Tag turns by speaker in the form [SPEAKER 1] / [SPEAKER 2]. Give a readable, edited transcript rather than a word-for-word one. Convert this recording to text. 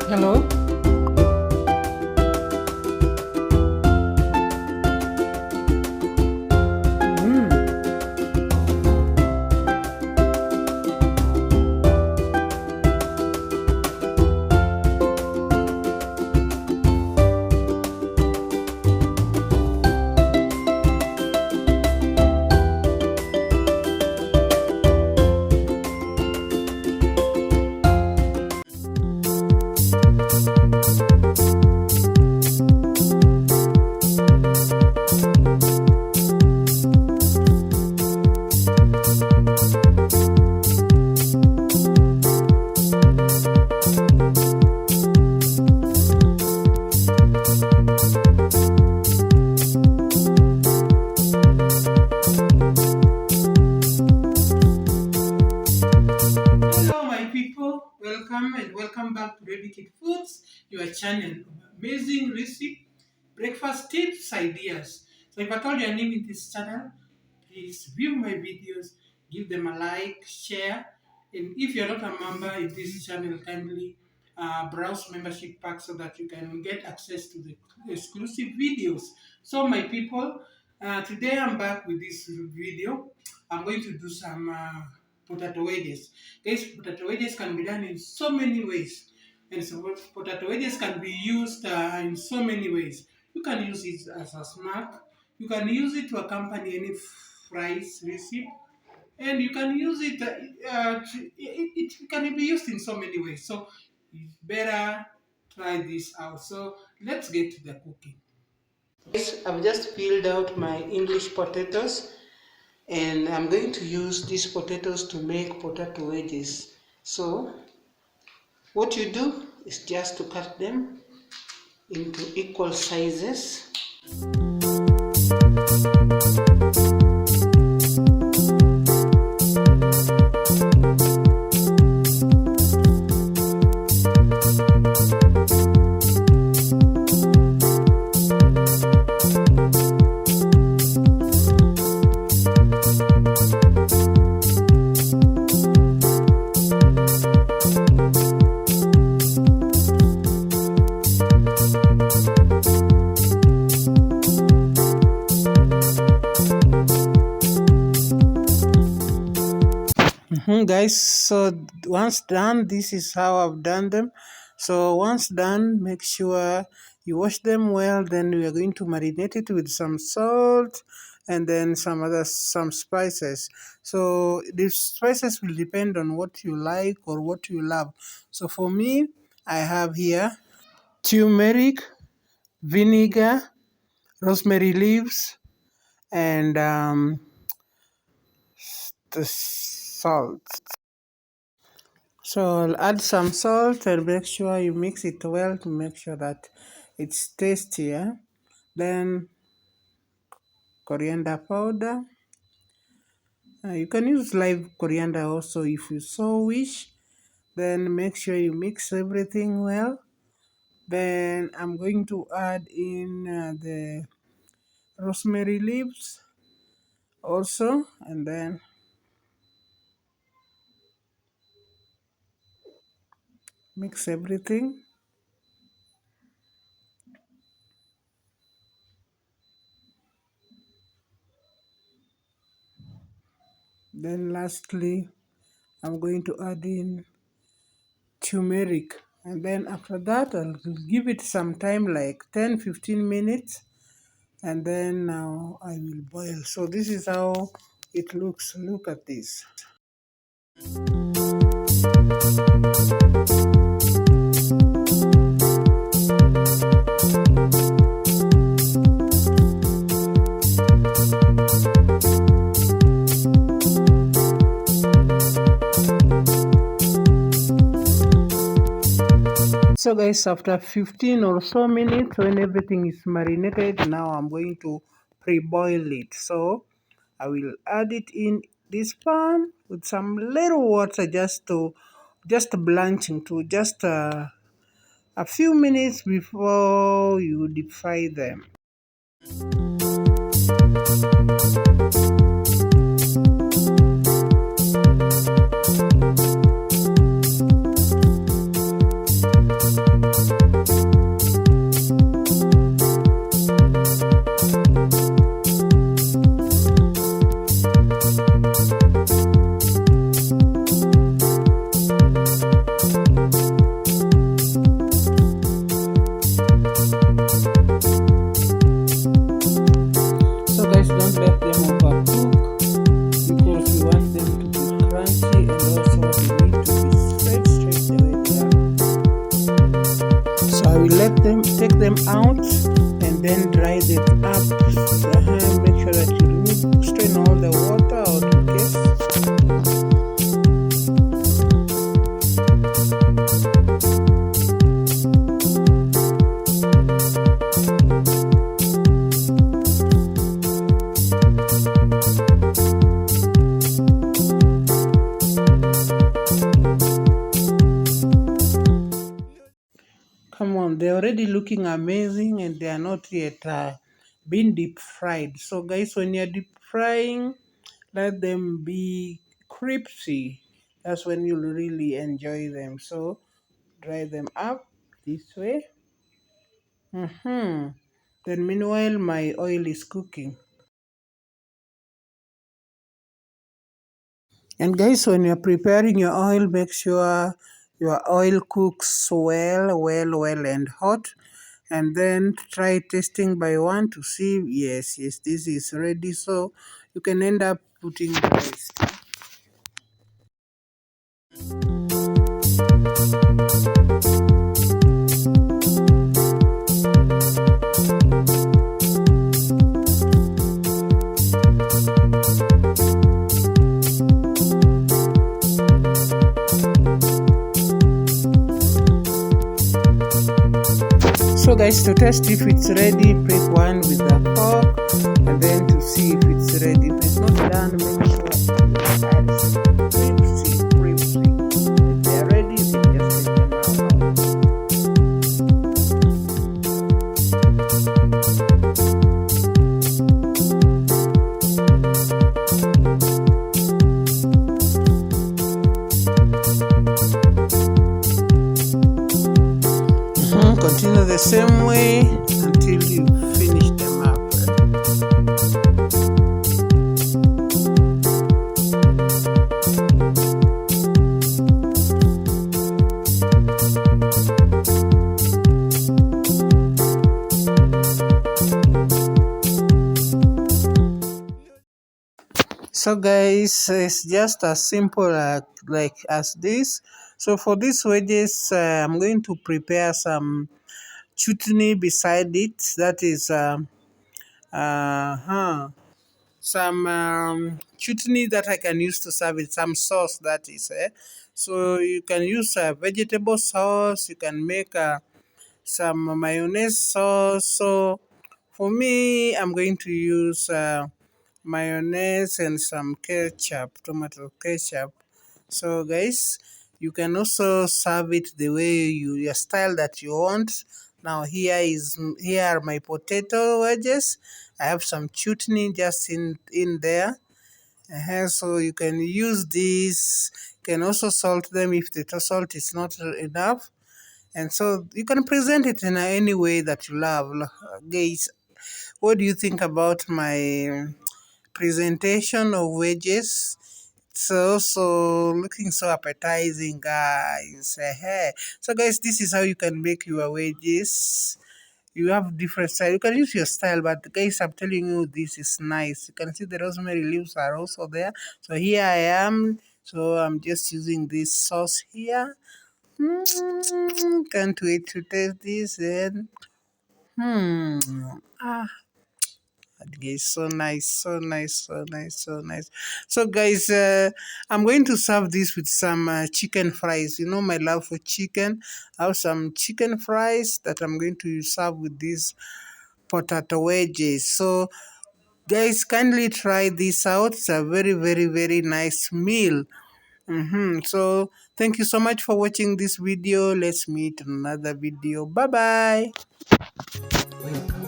[SPEAKER 1] Hello. Mm. Hello, my people. Welcome and welcome back to Ready Kid Foods, your channel of amazing recipe, breakfast tips, ideas. So, if I told you are new in this channel, please view my videos, give them a like, share, and if you're not a member in this channel, kindly browse membership pack so that you can get access to the exclusive videos. So, my people, today I'm back with this video. I'm going to do some potato wedges. Guys, potato wedges can be done in so many ways. And so potato wedges can be used in so many ways. You can use it as a snack. You can use it to accompany any fries recipe. And you can use it, it can be used in so many ways. So you better try this out. So let's get to the cooking. Guys, I've just peeled out my English potatoes and I'm going to use these potatoes to make potato wedges. So what you do is just to cut them into equal sizes. Guys, so once done, this is how I've done them. So once done, make sure you wash them well. Then we are going to marinate it with some salt and then some spices. So the spices will depend on what you like or what you love. So for me, I have here turmeric, vinegar, rosemary leaves, and the salt. So I'll add some salt and make sure you mix it well to make sure that it's tastier. Then coriander powder. You can use live coriander also if you so wish. Then make sure you mix everything well. Then I'm going to add in the rosemary leaves also, and then mix everything. Then lastly, I'm going to add in turmeric, and then after that I'll give it some time, like 10-15 minutes, and then now I will boil. So this is how it looks. Look at this. So guys, after 15 or so minutes, when everything is marinated, now I'm going to pre-boil it. So I will add it in this pan with some little water, just blanching to just a few minutes before you deep fry them. take them out, and then dry them up. Make sure that you strain all the water out, okay? Come on, they're already looking amazing and they are not yet been deep fried. So guys, when you're deep frying, let them be crispy. That's when you'll really enjoy them. So dry them up this way. Then meanwhile, my oil is cooking. And guys, when you're preparing your oil, make sure your oil cooks well and hot. And then try testing by one to see, yes, this is ready. So you can end up putting the rest. So guys, to test if it's ready, prick one with a fork, and then to see if it's ready. If it's not done, make sure you add crispy. If they are ready, you can just take them out. Continue the same way until you finish them up. So guys, it's just as simple like as this. So for these wedges, I'm going to prepare some chutney beside it. That is some chutney that I can use to serve it, some sauce that is. So you can use a vegetable sauce. You can make some mayonnaise sauce. So for me, I'm going to use mayonnaise and some ketchup, tomato ketchup. So guys, you can also serve it the way your style that you want. Now here are my potato wedges. I have some chutney just in there. So you can use this. You can also salt them if the salt is not enough. And so you can present it in any way that you love. Guys, what do you think about my presentation of wedges? It's also looking so appetizing, guys. So guys, this is how you can make your wedges. You have different style. You can use your style, but guys, I'm telling you, this is nice. You can see the rosemary leaves are also there. So here I am. So I'm just using this sauce here. Can't wait to taste this. And ah, guys, so nice, so nice, so nice, so nice. So guys, I'm going to serve this with some chicken fries. You know my love for chicken. I have some chicken fries that I'm going to serve with these potato wedges. So guys, kindly try this out. It's a very nice meal. So thank you so much for watching this video. Let's meet in another video. Bye bye. Welcome.